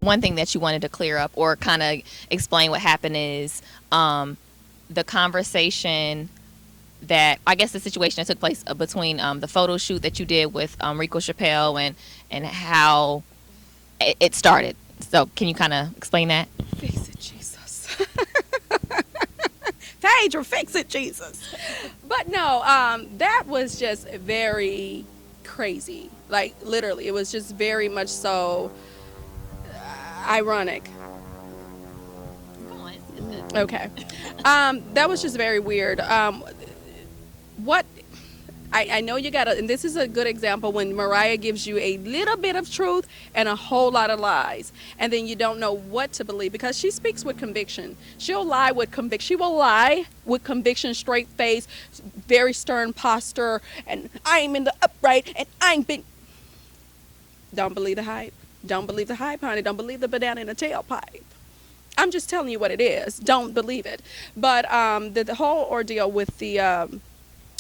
one thing that you wanted to clear up or kind of explain what happened is the conversation that I guess the situation that took place between the photo shoot that you did with Reco Chapple and how it started. So can you kind of explain that? Fix it, Jesus. Phaedra, fix it, Jesus. But no, that was just very crazy. Like, literally, it was just very much so ironic. Okay. That was just very weird. What I know you gotta, and this is a good example when Mariah gives you a little bit of truth and a whole lot of lies, and then you don't know what to believe because she speaks with conviction. She'll lie with conviction. She will lie with conviction, straight face, very stern posture, and I'm in the upright, and I'm been. Don't believe the hype. Don't believe the hype, honey. Don't believe the banana in the tailpipe. I'm just telling you what it is. Don't believe it. But the whole ordeal with the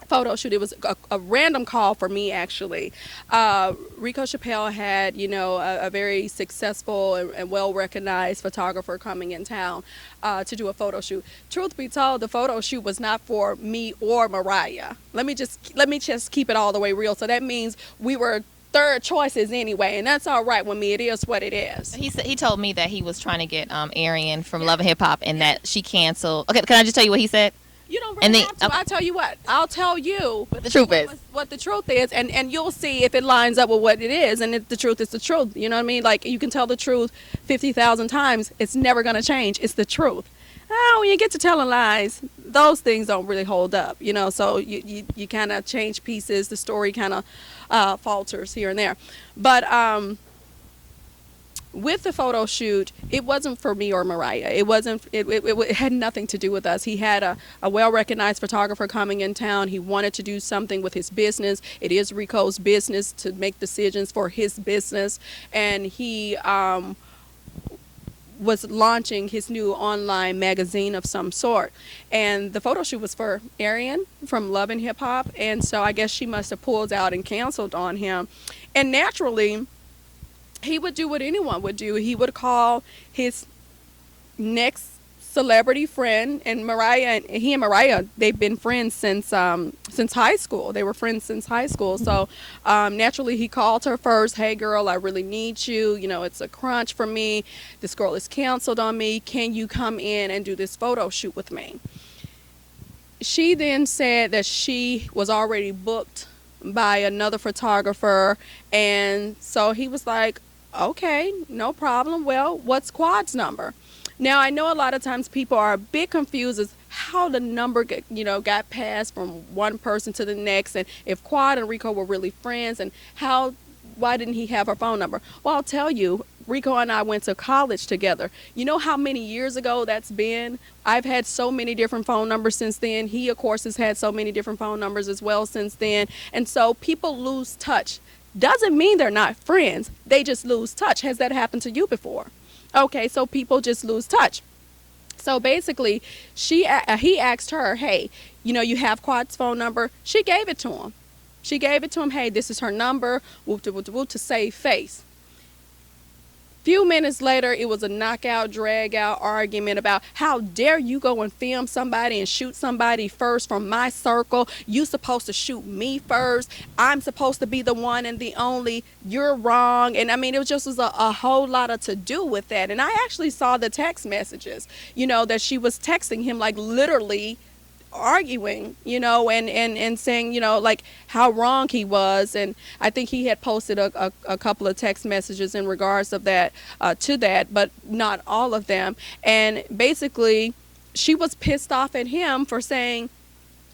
photo shoot, it was a random call for me, actually. Reco Chapple had, a very successful and well-recognized photographer coming in town to do a photo shoot. Truth be told, the photo shoot was not for me or Mariah. Let me just keep it all the way real. So that means we were third choices anyway, and that's all right with me. It is what it is. He told me that he was trying to get Arian from Love and Hip Hop, and that she canceled. Okay, can I just tell you what he said? You don't really have to. I'll tell you what. I'll tell you what the truth is. What the truth is, and you'll see if it lines up with what it is. And if the truth is the truth, you know what I mean? Like, you can tell the truth 50,000 times. It's never going to change. It's the truth. Oh, when you get to telling lies, those things don't really hold up, so you kind of change pieces. The story kind of falters here and there. But with the photo shoot, it wasn't for me or Mariah. It had nothing to do with us. He had a well-recognized photographer coming in town. He wanted to do something with his business. It is Reco's business to make decisions for his business. And he was launching his new online magazine of some sort, and the photo shoot was for Arian from Love and Hip Hop, and so I guess she must have pulled out and canceled on him. And naturally, he would do what anyone would do. He would call his next celebrity friend, and he and Mariah, they've been friends since high school. They were friends since high school. So naturally, he called her first. Hey, girl, I really need you. It's a crunch for me. This girl is canceled on me. Can you come in and do this photo shoot with me? She then said that she was already booked by another photographer, and so he was like, okay, no problem. Well, what's Quad's number? Now, I know a lot of times people are a bit confused as how the number got passed from one person to the next, and if Quad and Reco were really friends, and why didn't he have her phone number? Well, I'll tell you, Reco and I went to college together. You know how many years ago that's been? I've had so many different phone numbers since then. He, of course, has had so many different phone numbers as well since then. And so people lose touch. Doesn't mean they're not friends. They just lose touch. Has that happened to you before? Okay, so people just lose touch. So basically, he asked her, hey, you have Quad's phone number? She gave it to him. Hey, this is her number, whoop, whoop, whoop, to save face. Few minutes later, it was a knockout, drag-out argument about how dare you go and film somebody and shoot somebody first from my circle. You supposed to shoot me first. I'm supposed to be the one and the only. You're wrong. And I mean, it was a whole lot of to do with that. And I actually saw the text messages, that she was texting him, like literally arguing, and saying, like how wrong he was. And I think he had posted a couple of text messages in regards of that to that, but not all of them. And basically, she was pissed off at him for saying,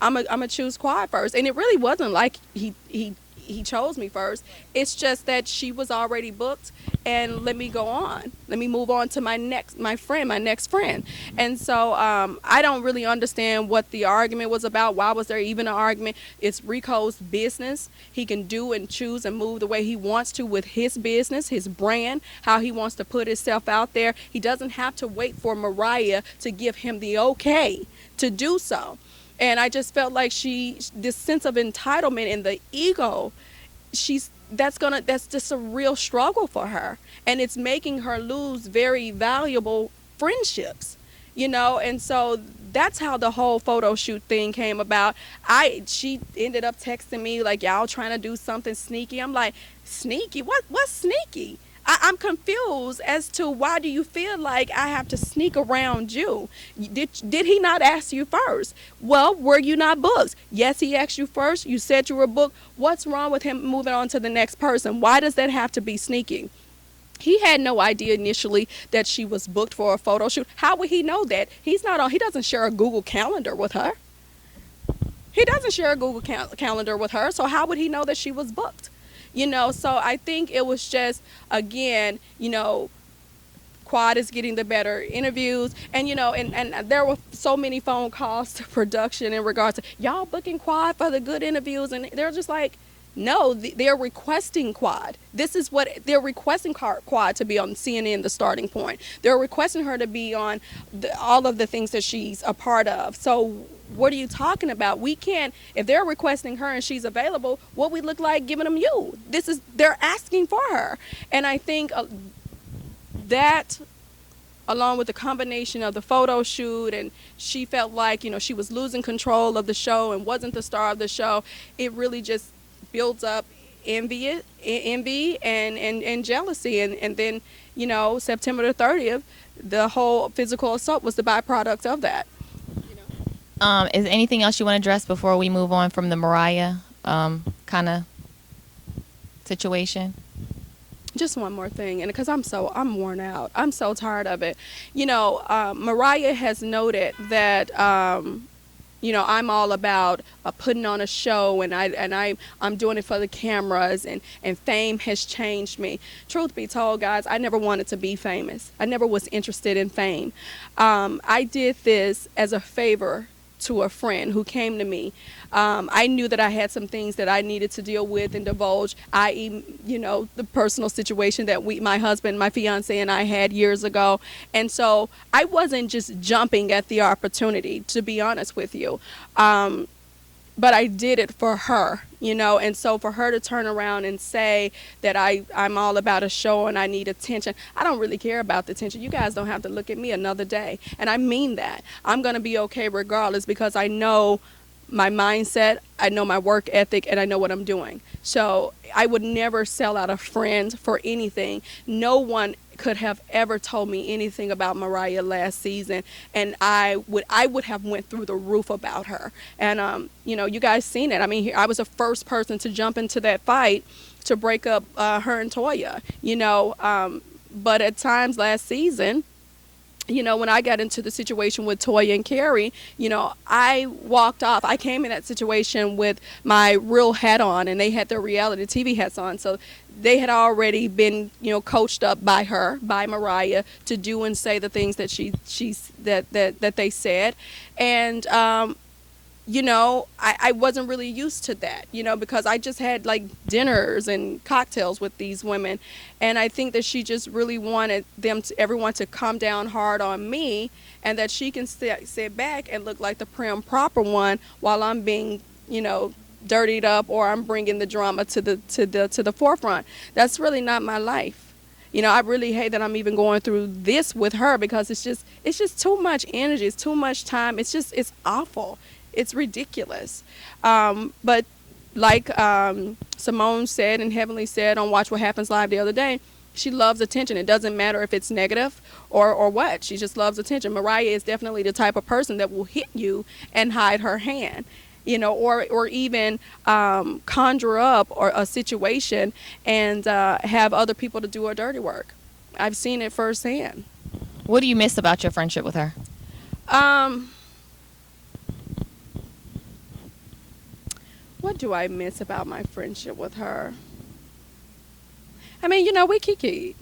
I'm a choose Quad first. And it really wasn't like he chose me first. It's just that she was already booked, and let me go on. Let me move on to my next friend. And so I don't really understand what the argument was about. Why was there even an argument? It's Reco's business. He can do and choose and move the way he wants to with his business, his brand, how he wants to put himself out there. He doesn't have to wait for Mariah to give him the okay to do so. And I just felt like this sense of entitlement and the ego that's just a real struggle for her, and it's making her lose very valuable friendships, and so that's how the whole photo shoot thing came about. She ended up texting me like, y'all trying to do something sneaky. I'm like, sneaky? What's sneaky? I'm confused as to why do you feel like I have to sneak around you? Did he not ask you first? Well, were you not booked? Yes, he asked you first. You said you were booked. What's wrong with him moving on to the next person? Why does that have to be sneaking? He had no idea initially that she was booked for a photo shoot. How would he know that? He doesn't share a Google Calendar with her. He doesn't share a Google Calendar with her, so how would he know that she was booked? So I think it was just, again, Quad is getting the better interviews, and there were so many phone calls to production in regards to y'all booking Quad for the good interviews, and they're just like, no, they're requesting Quad. This is what they're requesting, Quad to be on CNN, the starting point. They're requesting her to be on all of the things that she's a part of. So what are you talking about? We can't, if they're requesting her and she's available, what we look like giving them you. They're asking for her. And I think that, along with the combination of the photo shoot, and she felt like, she was losing control of the show and wasn't the star of the show, it really just builds up envy and jealousy. And then, September the 30th, the whole physical assault was the byproduct of that. Is there anything else you want to address before we move on from the Mariah kind of situation? Just one more thing, and because I'm worn out, I'm so tired of it. Mariah has noted that I'm all about putting on a show, and I'm doing it for the cameras, and fame has changed me. Truth be told, guys, I never wanted to be famous. I never was interested in fame. I did this as a favor to a friend who came to me. I knew that I had some things that I needed to deal with and divulge, i.e., the personal situation that my husband, my fiance, and I had years ago. And so I wasn't just jumping at the opportunity, to be honest with you. But I did it for her, and so for her to turn around and say that I'm all about a show and I need attention, I don't really care about the attention. You guys don't have to look at me another day. And I mean that. I'm going to be okay regardless, because I know my mindset, I know my work ethic, and I know what I'm doing. So I would never sell out a friend for anything. No one could have ever told me anything about Mariah last season, and I would have went through the roof about her. And you guys seen it. I mean, I was the first person to jump into that fight to break up her and Toya. But at times last season, when I got into the situation with Toya and Carrie, I walked off. I came in that situation with my real hat on, and they had their reality TV hats on. So they had already been, coached up by Mariah, to do and say the things that that they said. And I wasn't really used to that, because I just had like dinners and cocktails with these women. And I think that she just really wanted everyone to come down hard on me, and that she can sit back and look like the prim proper one while I'm being, dirtied up, or I'm bringing the drama to the forefront. That's really not my life. I really hate that I'm even going through this with her, because it's just too much energy. It's too much time. It's awful. It's ridiculous. But like Simone said and Heavenly said on Watch What Happens Live the other day, she loves attention. It doesn't matter if it's negative or what. She just loves attention. Mariah is definitely the type of person that will hit you and hide her hand, or even conjure up a situation and have other people to do her dirty work. I've seen it firsthand. What do you miss about your friendship with her? What do I miss about my friendship with her? I mean, we kikied.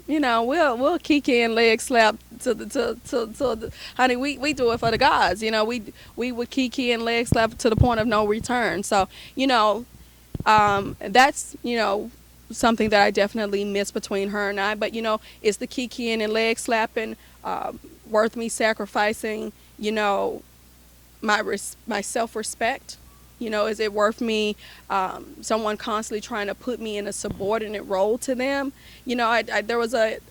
We'll kiki and leg slap to the honey. We do it for the gods. We would kiki and leg slap to the point of no return. So that's something that I definitely miss between her and I. But it's the kikiing and leg slapping worth me sacrificing my self-respect You know, is it worth me, someone constantly trying to put me in a subordinate role to them? You know, there was an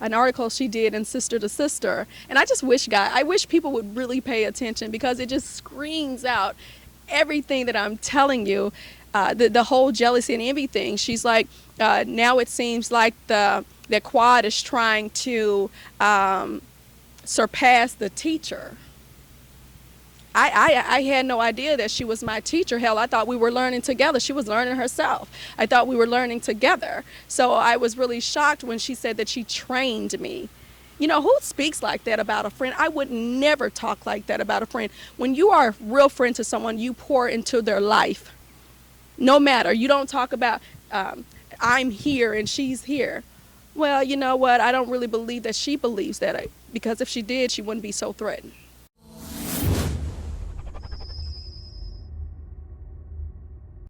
article she did in Sister to Sister, and I just wish, I wish people would really pay attention, because it just screams out everything that I'm telling you. The whole jealousy and envy thing. She's like, now it seems like that Quad is trying to surpass the teacher. I had no idea that she was my teacher. Hell, I thought we were learning together. She was learning herself. I thought we were learning together. So I was really shocked when she said that she trained me. You know, who speaks like that about a friend? I would never talk like that about a friend. When you are a real friend to someone, you pour into their life. No matter. You don't talk about, I'm here and she's here. Well, you know what? I don't really believe that she believes that, because if she did, she wouldn't be so threatened.